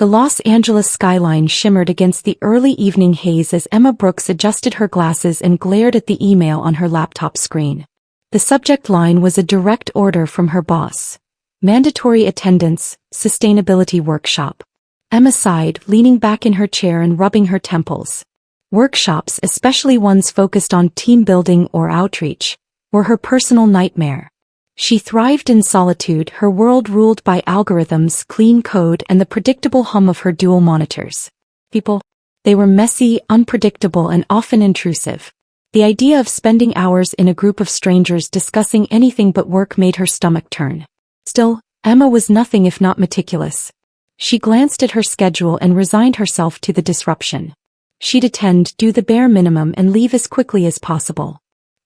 The Los Angeles skyline shimmered against the early evening haze as Emma Brooks adjusted her glasses and glared at the email on her laptop screen. The subject line was a direct order from her boss. Mandatory attendance, sustainability workshop. Emma sighed, leaning back in her chair and rubbing her temples. Workshops, especially ones focused on team building or outreach, were her personal nightmare. She thrived in solitude, her world ruled by algorithms, clean code, and the predictable hum of her dual monitors. People. They were messy, unpredictable, and often intrusive. The idea of spending hours in a group of strangers discussing anything but work made her stomach turn. Still, Emma was nothing if not meticulous. She glanced at her schedule and resigned herself to the disruption. She'd attend, do the bare minimum, and leave as quickly as possible.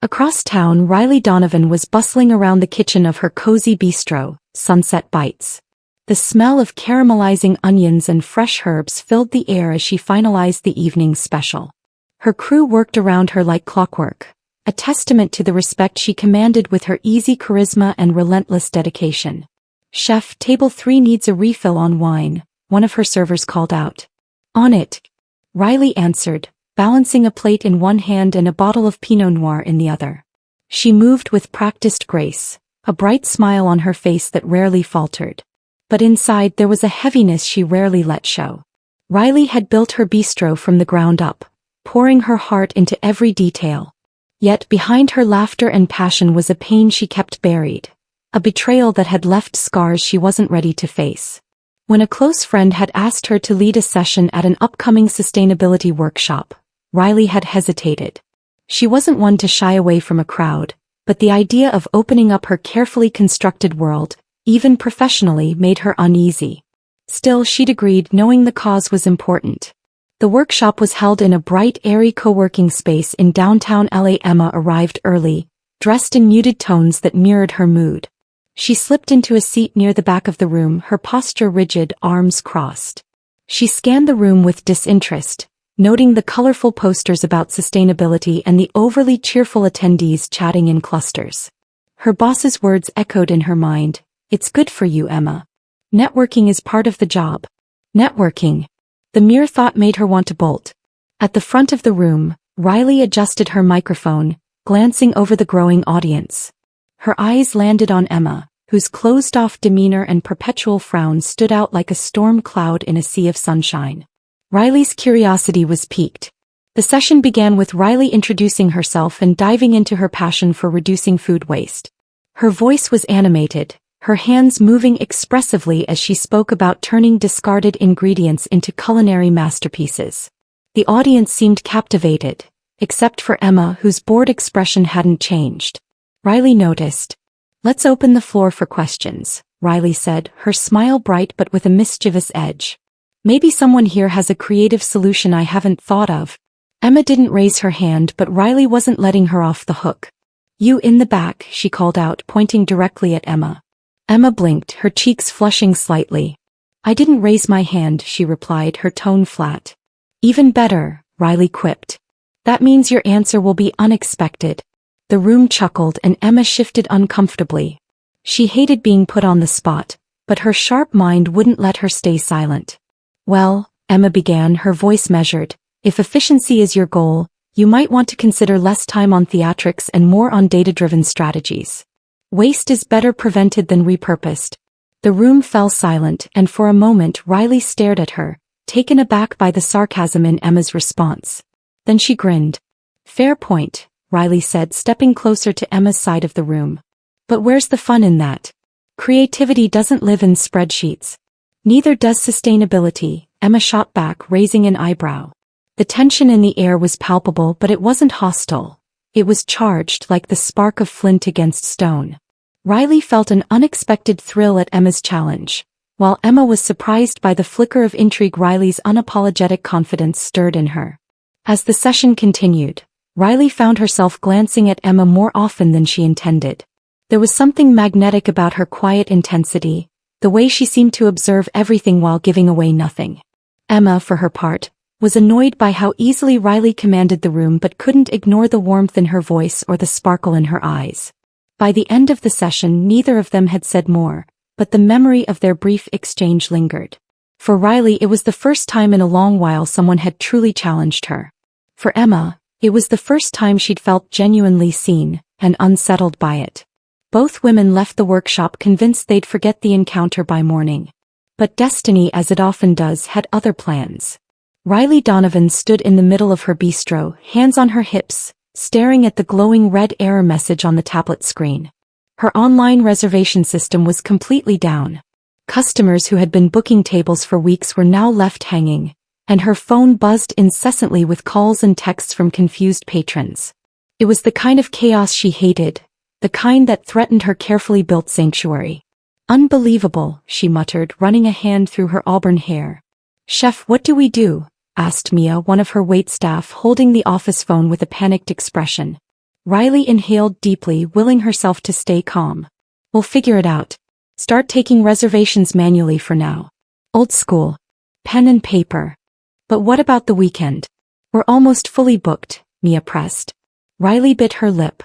Across town, Riley Donovan was bustling around the kitchen of her cozy bistro, Sunset Bites. The smell of caramelizing onions and fresh herbs filled the air as she finalized the evening's special. Her crew worked around her like clockwork, a testament to the respect she commanded with her easy charisma and relentless dedication. "Chef, table 3 needs a refill on wine," one of her servers called out. "On it," Riley answered, balancing a plate in one hand and a bottle of Pinot Noir in the other. She moved with practiced grace, a bright smile on her face that rarely faltered. But inside there was a heaviness she rarely let show. Riley had built her bistro from the ground up, pouring her heart into every detail. Yet behind her laughter and passion was a pain she kept buried, a betrayal that had left scars she wasn't ready to face. When a close friend had asked her to lead a session at an upcoming sustainability workshop, Riley had hesitated. She wasn't one to shy away from a crowd, but the idea of opening up her carefully constructed world, even professionally, made her uneasy. Still, she'd agreed, knowing the cause was important. The workshop was held in a bright, airy co-working space in downtown LA. Emma arrived early, dressed in muted tones that mirrored her mood. She slipped into a seat near the back of the room, her posture rigid, arms crossed. She scanned the room with disinterest, noting the colorful posters about sustainability and the overly cheerful attendees chatting in clusters. Her boss's words echoed in her mind, "It's good for you, Emma. Networking is part of the job." Networking. The mere thought made her want to bolt. At the front of the room, Riley adjusted her microphone, glancing over the growing audience. Her eyes landed on Emma, whose closed-off demeanor and perpetual frown stood out like a storm cloud in a sea of sunshine. Riley's curiosity was piqued. The session began with Riley introducing herself and diving into her passion for reducing food waste. Her voice was animated, her hands moving expressively as she spoke about turning discarded ingredients into culinary masterpieces. The audience seemed captivated, except for Emma, whose bored expression hadn't changed. Riley noticed. "Let's open the floor for questions," Riley said, her smile bright but with a mischievous edge. "Maybe someone here has a creative solution I haven't thought of." Emma didn't raise her hand, but Riley wasn't letting her off the hook. "You in the back," she called out, pointing directly at Emma. Emma blinked, her cheeks flushing slightly. "I didn't raise my hand," she replied, her tone flat. "Even better," Riley quipped. "That means your answer will be unexpected." The room chuckled and Emma shifted uncomfortably. She hated being put on the spot, but her sharp mind wouldn't let her stay silent. "Well," Emma began, her voice measured, "if efficiency is your goal, you might want to consider less time on theatrics and more on data-driven strategies. Waste is better prevented than repurposed." The room fell silent, and for a moment Riley stared at her, taken aback by the sarcasm in Emma's response. Then she grinned. "Fair point," Riley said, stepping closer to Emma's side of the room. "But where's the fun in that? Creativity doesn't live in spreadsheets." "Neither does sustainability," Emma shot back, raising an eyebrow. The tension in the air was palpable, but it wasn't hostile. It was charged, like the spark of flint against stone. Riley felt an unexpected thrill at Emma's challenge, while Emma was surprised by the flicker of intrigue Riley's unapologetic confidence stirred in her. As the session continued, Riley found herself glancing at Emma more often than she intended. There was something magnetic about her quiet intensity, the way she seemed to observe everything while giving away nothing. Emma, for her part, was annoyed by how easily Riley commanded the room but couldn't ignore the warmth in her voice or the sparkle in her eyes. By the end of the session, neither of them had said more, but the memory of their brief exchange lingered. For Riley, it was the first time in a long while someone had truly challenged her. For Emma, it was the first time she'd felt genuinely seen and unsettled by it. Both women left the workshop convinced they'd forget the encounter by morning. But destiny, as it often does, had other plans. Riley Donovan stood in the middle of her bistro, hands on her hips, staring at the glowing red error message on the tablet screen. Her online reservation system was completely down. Customers who had been booking tables for weeks were now left hanging, and her phone buzzed incessantly with calls and texts from confused patrons. It was the kind of chaos she hated, the kind that threatened her carefully built sanctuary. "Unbelievable," she muttered, running a hand through her auburn hair. "Chef, what do we do?" asked Mia, one of her waitstaff, holding the office phone with a panicked expression. Riley inhaled deeply, willing herself to stay calm. "We'll figure it out. Start taking reservations manually for now. Old school. Pen and paper." "But what about the weekend?" "We're almost fully booked," Mia pressed. Riley bit her lip.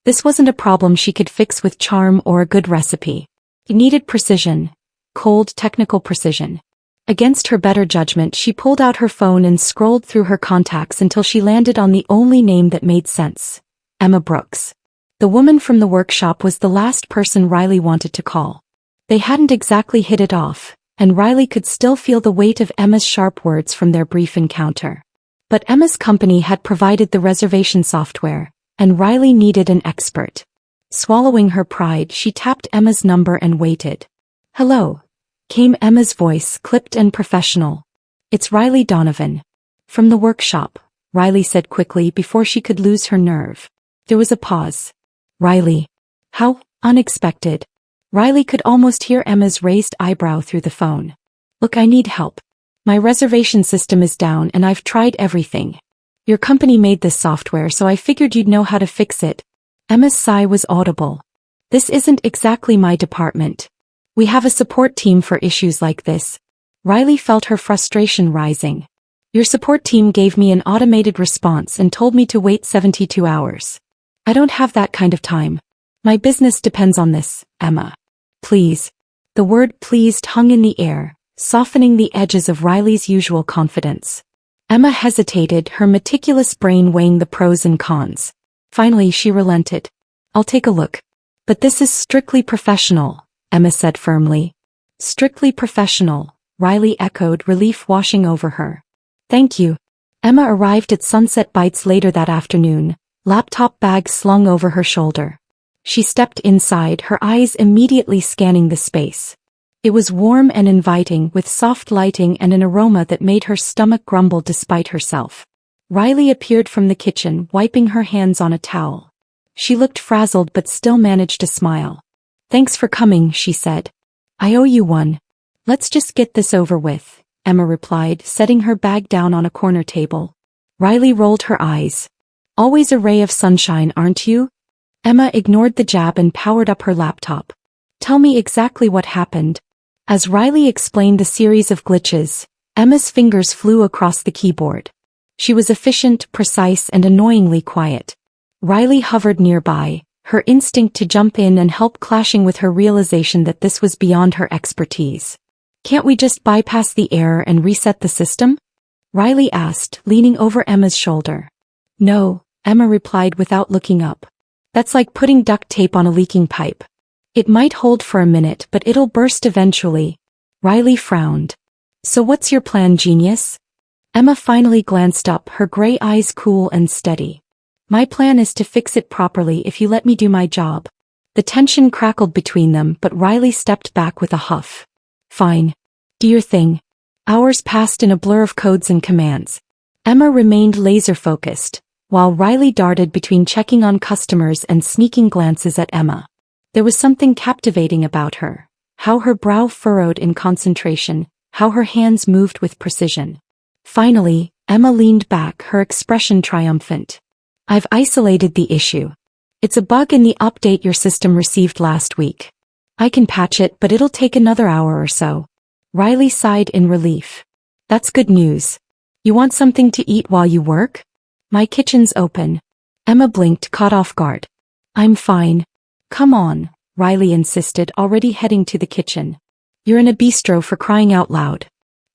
This wasn't a problem she could fix with charm or a good recipe. It needed precision. Cold, technical precision. Against her better judgment, she pulled out her phone and scrolled through her contacts until she landed on the only name that made sense. Emma Brooks. The woman from the workshop was the last person Riley wanted to call. They hadn't exactly hit it off, and Riley could still feel the weight of Emma's sharp words from their brief encounter. But Emma's company had provided the reservation software, and Riley needed an expert. Swallowing her pride, she tapped Emma's number and waited. "Hello," came Emma's voice, clipped and professional. "It's Riley Donovan." "From the workshop," Riley said quickly before she could lose her nerve. There was a pause. "Riley. How unexpected." Riley could almost hear Emma's raised eyebrow through the phone. "Look, I need help. My reservation system is down and I've tried everything. Your company made this software, so I figured you'd know how to fix it." Emma's sigh was audible. "This isn't exactly my department. We have a support team for issues like this." Riley felt her frustration rising. "Your support team gave me an automated response and told me to wait 72 hours. I don't have that kind of time. My business depends on this, Emma. Please." The word "pleased" hung in the air, softening the edges of Riley's usual confidence. Emma hesitated, her meticulous brain weighing the pros and cons. Finally she relented. "I'll take a look. But this is strictly professional," Emma said firmly. "Strictly professional," Riley echoed, relief washing over her. "Thank you." Emma arrived at Sunset Bites later that afternoon, laptop bag slung over her shoulder. She stepped inside, her eyes immediately scanning the space. It was warm and inviting, with soft lighting and an aroma that made her stomach grumble despite herself. Riley appeared from the kitchen, wiping her hands on a towel. She looked frazzled but still managed to smile. "Thanks for coming," she said. "I owe you one." "Let's just get this over with," Emma replied, setting her bag down on a corner table. Riley rolled her eyes. "Always a ray of sunshine, aren't you?" Emma ignored the jab and powered up her laptop. "Tell me exactly what happened." As Riley explained the series of glitches, Emma's fingers flew across the keyboard. She was efficient, precise, and annoyingly quiet. Riley hovered nearby, her instinct to jump in and help clashing with her realization that this was beyond her expertise. "Can't we just bypass the error and reset the system?" Riley asked, leaning over Emma's shoulder. "No," Emma replied without looking up. "That's like putting duct tape on a leaking pipe. It might hold for a minute, but it'll burst eventually." Riley frowned. "So what's your plan, genius?" Emma finally glanced up, her gray eyes cool and steady. "My plan is to fix it properly if you let me do my job." The tension crackled between them, but Riley stepped back with a huff. "Fine. Do your thing." Hours passed in a blur of codes and commands. Emma remained laser-focused, while Riley darted between checking on customers and sneaking glances at Emma. There was something captivating about her, how her brow furrowed in concentration, how her hands moved with precision. Finally, Emma leaned back, her expression triumphant. "I've isolated the issue. It's a bug in the update your system received last week. I can patch it, but it'll take another hour or so." Riley sighed in relief. "That's good news. You want something to eat while you work?" "My kitchen's open." Emma blinked, caught off guard. "I'm fine." "Come on," Riley insisted, already heading to the kitchen. "You're in a bistro, for crying out loud."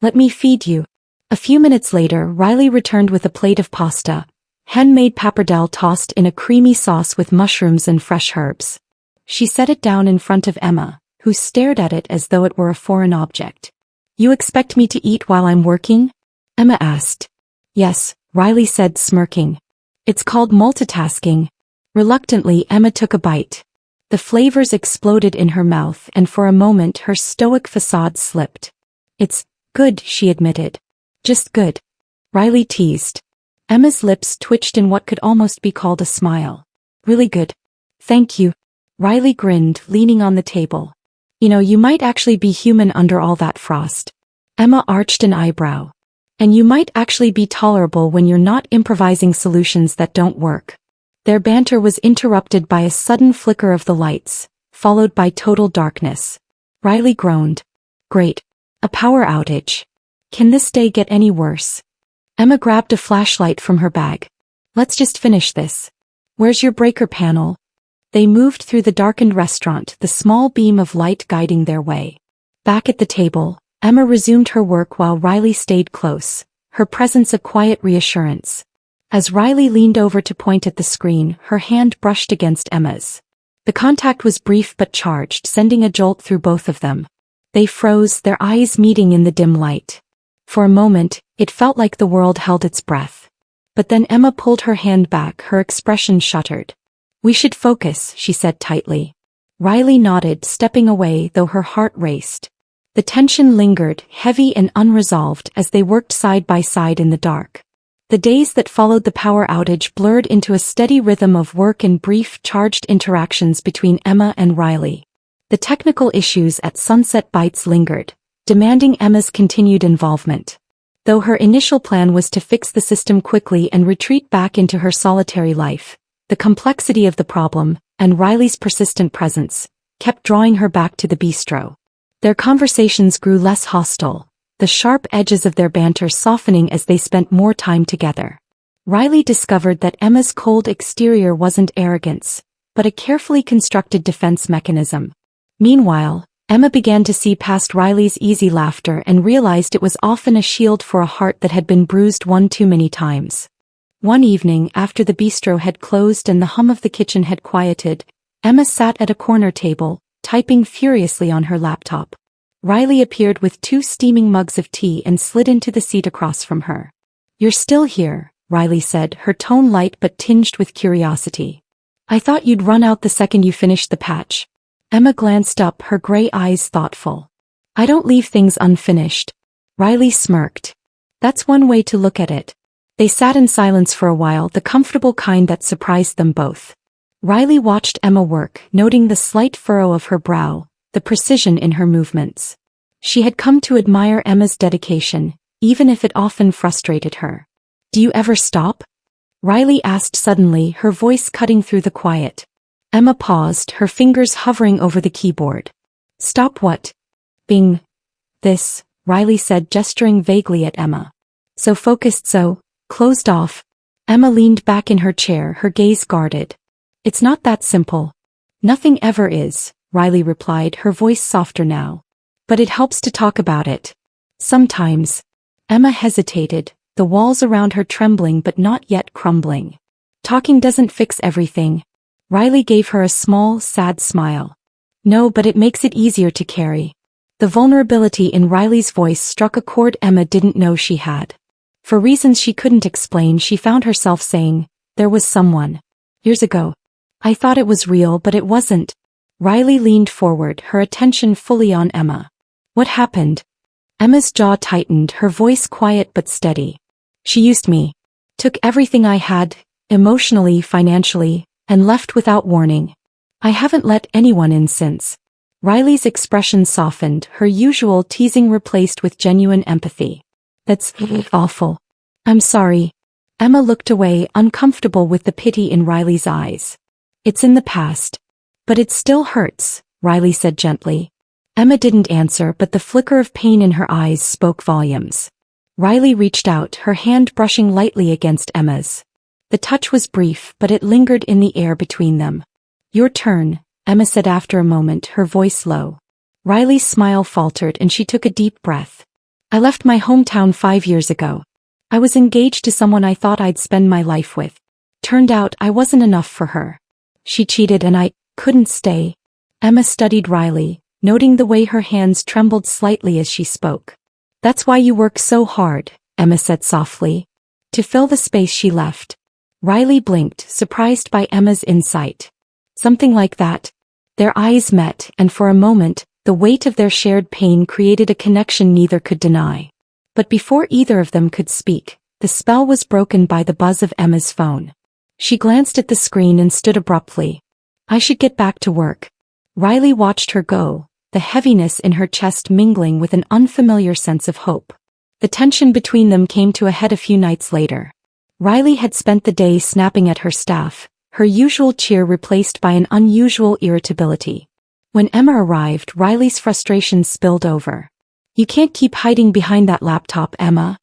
Let me feed you. A few minutes later, Riley returned with a plate of pasta, handmade pappardelle tossed in a creamy sauce with mushrooms and fresh herbs. She set it down in front of Emma, who stared at it as though it were a foreign object. You expect me to eat while I'm working? Emma asked. Yes, Riley said, smirking. It's called multitasking. Reluctantly, Emma took a bite. The flavors exploded in her mouth, and for a moment her stoic facade slipped. It's good, she admitted. Just good. Riley teased. Emma's lips twitched in what could almost be called a smile. Really good. Thank you. Riley grinned, leaning on the table. You might actually be human under all that frost. Emma arched an eyebrow. And you might actually be tolerable when you're not improvising solutions that don't work. Their banter was interrupted by a sudden flicker of the lights, followed by total darkness. Riley groaned. Great. A power outage. Can this day get any worse? Emma grabbed a flashlight from her bag. Let's just finish this. Where's your breaker panel? They moved through the darkened restaurant, the small beam of light guiding their way. Back at the table, Emma resumed her work while Riley stayed close, her presence a quiet reassurance. As Riley leaned over to point at the screen, her hand brushed against Emma's. The contact was brief but charged, sending a jolt through both of them. They froze, their eyes meeting in the dim light. For a moment, it felt like the world held its breath. But then Emma pulled her hand back, her expression shuttered. We should focus, she said tightly. Riley nodded, stepping away, though her heart raced. The tension lingered, heavy and unresolved, as they worked side by side in the dark. The days that followed the power outage blurred into a steady rhythm of work and brief, charged interactions between Emma and Riley. The technical issues at Sunset Bites lingered, demanding Emma's continued involvement. Though her initial plan was to fix the system quickly and retreat back into her solitary life, the complexity of the problem, and Riley's persistent presence, kept drawing her back to the bistro. Their conversations grew less hostile, the sharp edges of their banter softening as they spent more time together. Riley discovered that Emma's cold exterior wasn't arrogance, but a carefully constructed defense mechanism. Meanwhile, Emma began to see past Riley's easy laughter and realized it was often a shield for a heart that had been bruised one too many times. One evening, after the bistro had closed and the hum of the kitchen had quieted, Emma sat at a corner table, typing furiously on her laptop. Riley appeared with 2 steaming mugs of tea and slid into the seat across from her. You're still here, Riley said, her tone light but tinged with curiosity. I thought you'd run out the second you finished the patch. Emma glanced up, her gray eyes thoughtful. I don't leave things unfinished. Riley smirked. That's one way to look at it. They sat in silence for a while, the comfortable kind that surprised them both. Riley watched Emma work, noting the slight furrow of her brow, the precision in her movements. She had come to admire Emma's dedication, even if it often frustrated her. Do you ever stop? Riley asked suddenly, her voice cutting through the quiet. Emma paused, her fingers hovering over the keyboard. Stop what? Being this, Riley said, gesturing vaguely at Emma. So focused, so closed off. Emma leaned back in her chair, her gaze guarded. It's not that simple. Nothing ever is, Riley replied, her voice softer now. But it helps to talk about it. Sometimes. Emma hesitated, the walls around her trembling but not yet crumbling. Talking doesn't fix everything. Riley gave her a small, sad smile. No, but it makes it easier to carry. The vulnerability in Riley's voice struck a chord Emma didn't know she had. For reasons she couldn't explain, she found herself saying, there was someone. Years ago. I thought it was real, but it wasn't. Riley leaned forward, her attention fully on Emma. What happened? Emma's jaw tightened, her voice quiet but steady. She used me. Took everything I had, emotionally, financially, and left without warning. I haven't let anyone in since. Riley's expression softened, her usual teasing replaced with genuine empathy. That's awful. I'm sorry. Emma looked away, uncomfortable with the pity in Riley's eyes. It's in the past. But it still hurts, Riley said gently. Emma didn't answer, but the flicker of pain in her eyes spoke volumes. Riley reached out, her hand brushing lightly against Emma's. The touch was brief, but it lingered in the air between them. Your turn, Emma said after a moment, her voice low. Riley's smile faltered and she took a deep breath. I left my hometown 5 years ago. I was engaged to someone I thought I'd spend my life with. Turned out I wasn't enough for her. She cheated and I couldn't stay. Emma studied Riley, noting the way her hands trembled slightly as she spoke. That's why you work so hard, Emma said softly. To fill the space she left. Riley blinked, surprised by Emma's insight. Something like that. Their eyes met, and for a moment, the weight of their shared pain created a connection neither could deny. But before either of them could speak, the spell was broken by the buzz of Emma's phone. She glanced at the screen and stood abruptly. I should get back to work. Riley watched her go, the heaviness in her chest mingling with an unfamiliar sense of hope. The tension between them came to a head a few nights later. Riley had spent the day snapping at her staff, her usual cheer replaced by an unusual irritability. When Emma arrived, Riley's frustration spilled over. You can't keep hiding behind that laptop, Emma,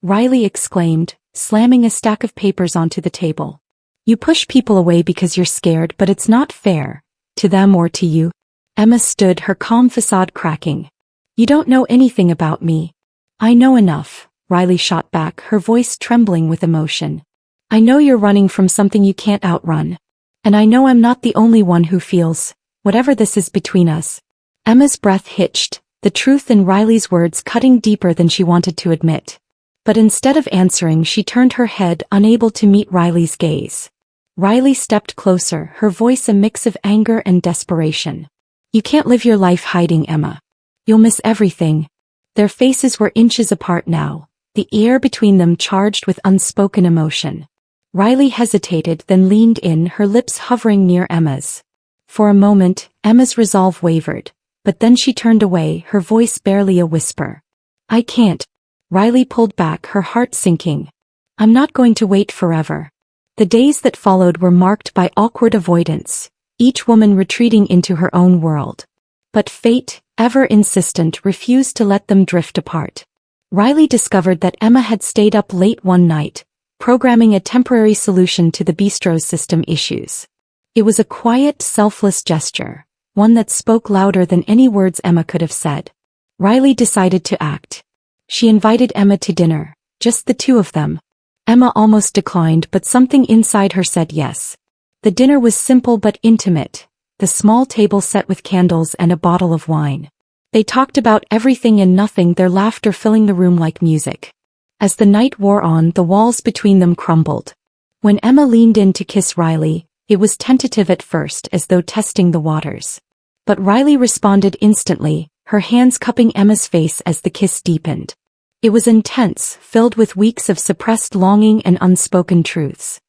Riley exclaimed, slamming a stack of papers onto the table. You push people away because you're scared, but it's not fair. To them or to you. Emma stood, her calm facade cracking. You don't know anything about me. I know enough, Riley shot back, her voice trembling with emotion. I know you're running from something you can't outrun. And I know I'm not the only one who feels, whatever this is between us. Emma's breath hitched, the truth in Riley's words cutting deeper than she wanted to admit. But instead of answering, she turned her head, unable to meet Riley's gaze. Riley stepped closer, her voice a mix of anger and desperation. You can't live your life hiding, Emma. You'll miss everything. Their faces were inches apart now, the air between them charged with unspoken emotion. Riley hesitated, then leaned in, her lips hovering near Emma's. For a moment, Emma's resolve wavered, but then she turned away, her voice barely a whisper. I can't. Riley pulled back, her heart sinking. I'm not going to wait forever. The days that followed were marked by awkward avoidance, each woman retreating into her own world. But fate, ever insistent, refused to let them drift apart. Riley discovered that Emma had stayed up late one night, programming a temporary solution to the bistro's system issues. It was a quiet, selfless gesture, one that spoke louder than any words Emma could have said. Riley decided to act. She invited Emma to dinner, just the two of them. Emma almost declined, but something inside her said yes. The dinner was simple but intimate, the small table set with candles and a bottle of wine. They talked about everything and nothing, their laughter filling the room like music. As the night wore on, the walls between them crumbled. When Emma leaned in to kiss Riley, it was tentative at first, as though testing the waters. But Riley responded instantly, her hands cupping Emma's face as the kiss deepened. It was intense, filled with weeks of suppressed longing and unspoken truths.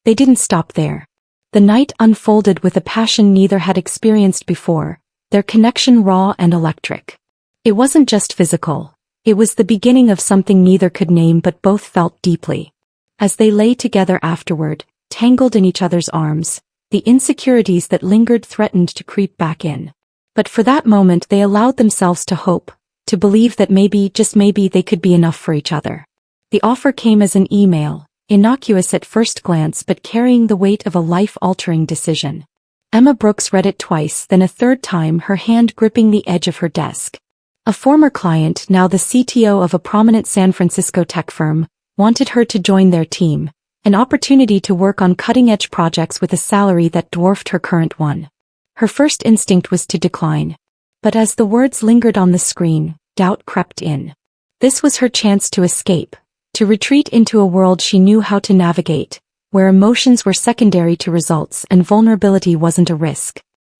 They didn't stop there. The night unfolded with a passion neither had experienced before, their connection raw and electric. It wasn't just physical, it was the beginning of something neither could name but both felt deeply. As they lay together afterward, tangled in each other's arms, the insecurities that lingered threatened to creep back in. But for that moment they allowed themselves to hope, to believe that maybe, just maybe, they could be enough for each other. The offer came as an email, innocuous at first glance but carrying the weight of a life-altering decision. Emma Brooks read it twice, then a third time, her hand gripping the edge of her desk. A former client, now the CTO of a prominent San Francisco tech firm, wanted her to join their team, an opportunity to work on cutting-edge projects with a salary that dwarfed her current one. Her first instinct was to decline. But as the words lingered on the screen, doubt crept in. This was her chance to escape, to retreat into a world she knew how to navigate, where emotions were secondary to results and vulnerability wasn't a risk.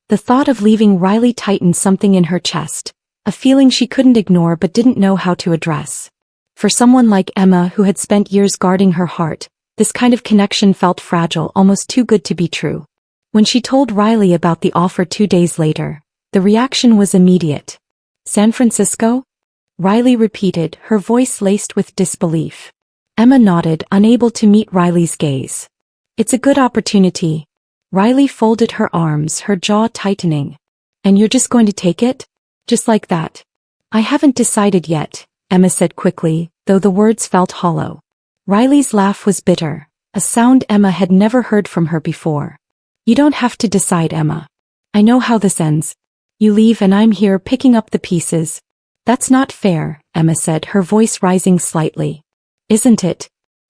The thought of leaving Riley tightened something in her chest, a feeling she couldn't ignore but didn't know how to address. For someone like Emma who had spent years guarding her heart, this kind of connection felt fragile, almost too good to be true. When she told Riley about the offer 2 days later, the reaction was immediate. San Francisco? Riley repeated, her voice laced with disbelief. Emma nodded, unable to meet Riley's gaze. It's a good opportunity. Riley folded her arms, her jaw tightening. And you're just going to take it? Just like that? I haven't decided yet, Emma said quickly, though the words felt hollow. Riley's laugh was bitter, a sound Emma had never heard from her before. You don't have to decide, Emma. I know how this ends. You leave and I'm here picking up the pieces. That's not fair, Emma said, her voice rising slightly. Isn't it?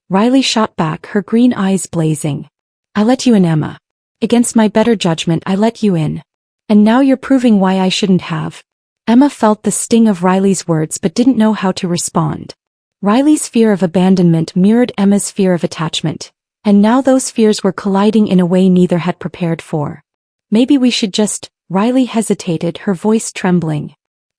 Riley shot back, her green eyes blazing. I let you in, Emma. Against my better judgment, I let you in. And now you're proving why I shouldn't have. Emma felt the sting of Riley's words but didn't know how to respond. Riley's fear of abandonment mirrored Emma's fear of attachment, and now those fears were colliding in a way neither had prepared for. Maybe we should just, Riley hesitated, her voice trembling.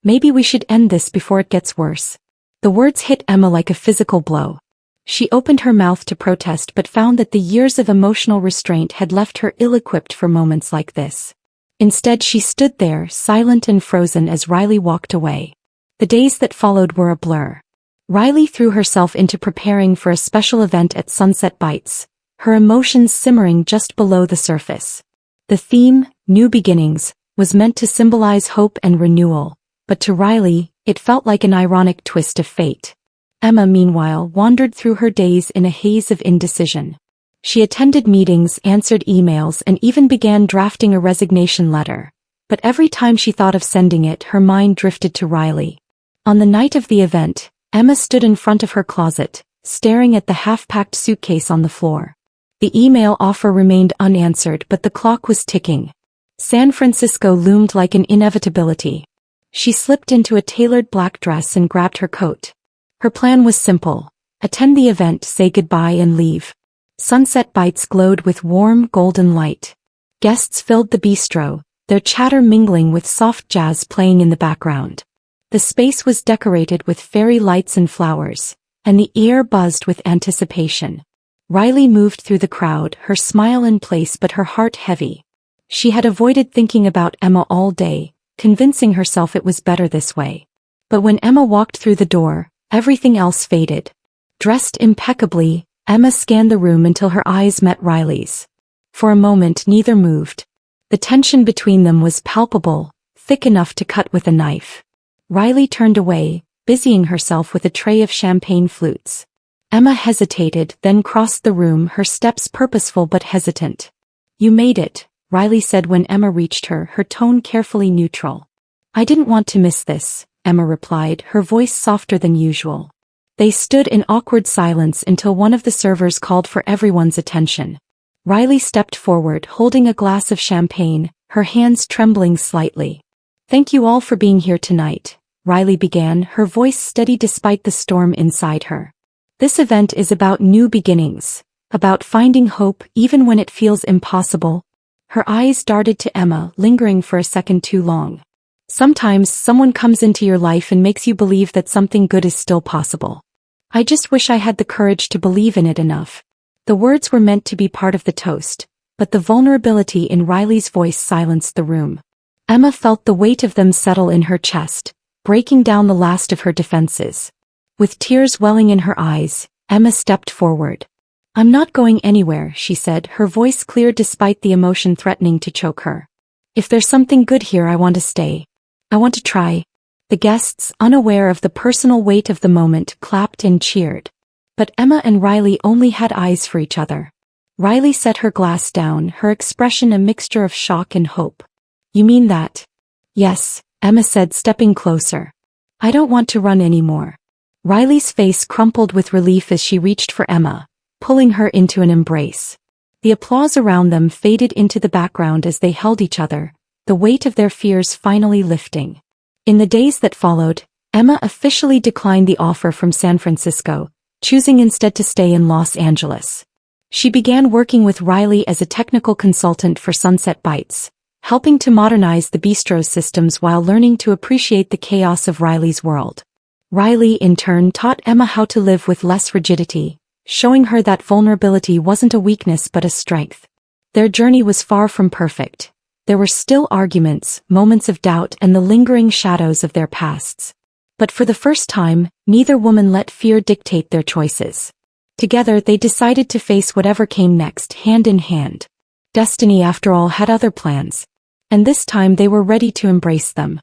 Maybe we should end this before it gets worse. The words hit Emma like a physical blow. She opened her mouth to protest but found that the years of emotional restraint had left her ill-equipped for moments like this. Instead, she stood there, silent and frozen as Riley walked away. The days that followed were a blur. Riley threw herself into preparing for a special event at Sunset Bites, her emotions simmering just below the surface. The theme, New Beginnings, was meant to symbolize hope and renewal, but to Riley, it felt like an ironic twist of fate. Emma, meanwhile, wandered through her days in a haze of indecision. She attended meetings, answered emails, and even began drafting a resignation letter. But every time she thought of sending it, her mind drifted to Riley. On the night of the event, Emma stood in front of her closet, staring at the half-packed suitcase on the floor. The email offer remained unanswered, but the clock was ticking. San Francisco loomed like an inevitability. She slipped into a tailored black dress and grabbed her coat. Her plan was simple: attend the event, say goodbye, and leave. Sunset Bites glowed with warm, golden light. Guests filled the bistro, their chatter mingling with soft jazz playing in the background. The space was decorated with fairy lights and flowers, and the air buzzed with anticipation. Riley moved through the crowd, her smile in place but her heart heavy. She had avoided thinking about Emma all day, convincing herself it was better this way. But when Emma walked through the door, everything else faded. Dressed impeccably, Emma scanned the room until her eyes met Riley's. For a moment, neither moved. The tension between them was palpable, thick enough to cut with a knife. Riley turned away, busying herself with a tray of champagne flutes. Emma hesitated, then crossed the room, her steps purposeful but hesitant. You made it, Riley said when Emma reached her, her tone carefully neutral. I didn't want to miss this, Emma replied, her voice softer than usual. They stood in awkward silence until one of the servers called for everyone's attention. Riley stepped forward, holding a glass of champagne, her hands trembling slightly. Thank you all for being here tonight, Riley began, her voice steady despite the storm inside her. This event is about new beginnings, about finding hope even when it feels impossible. Her eyes darted to Emma, lingering for a second too long. Sometimes someone comes into your life and makes you believe that something good is still possible. I just wish I had the courage to believe in it enough. The words were meant to be part of the toast, but the vulnerability in Riley's voice silenced the room. Emma felt the weight of them settle in her chest, breaking down the last of her defenses. With tears welling in her eyes, Emma stepped forward. I'm not going anywhere, she said, her voice clear despite the emotion threatening to choke her. If there's something good here, I want to stay. I want to try. The guests, unaware of the personal weight of the moment, clapped and cheered. But Emma and Riley only had eyes for each other. Riley set her glass down, her expression a mixture of shock and hope. You mean that? Yes, Emma said, stepping closer. I don't want to run anymore. Riley's face crumpled with relief as she reached for Emma, pulling her into an embrace. The applause around them faded into the background as they held each other, the weight of their fears finally lifting. In the days that followed, Emma officially declined the offer from San Francisco, choosing instead to stay in Los Angeles. She began working with Riley as a technical consultant for Sunset Bites, helping to modernize the bistro's systems while learning to appreciate the chaos of Riley's world. Riley, in turn, taught Emma how to live with less rigidity, showing her that vulnerability wasn't a weakness but a strength. Their journey was far from perfect. There were still arguments, moments of doubt, and the lingering shadows of their pasts. But for the first time, neither woman let fear dictate their choices. Together they decided to face whatever came next, hand in hand. Destiny, after all, had other plans. And this time they were ready to embrace them.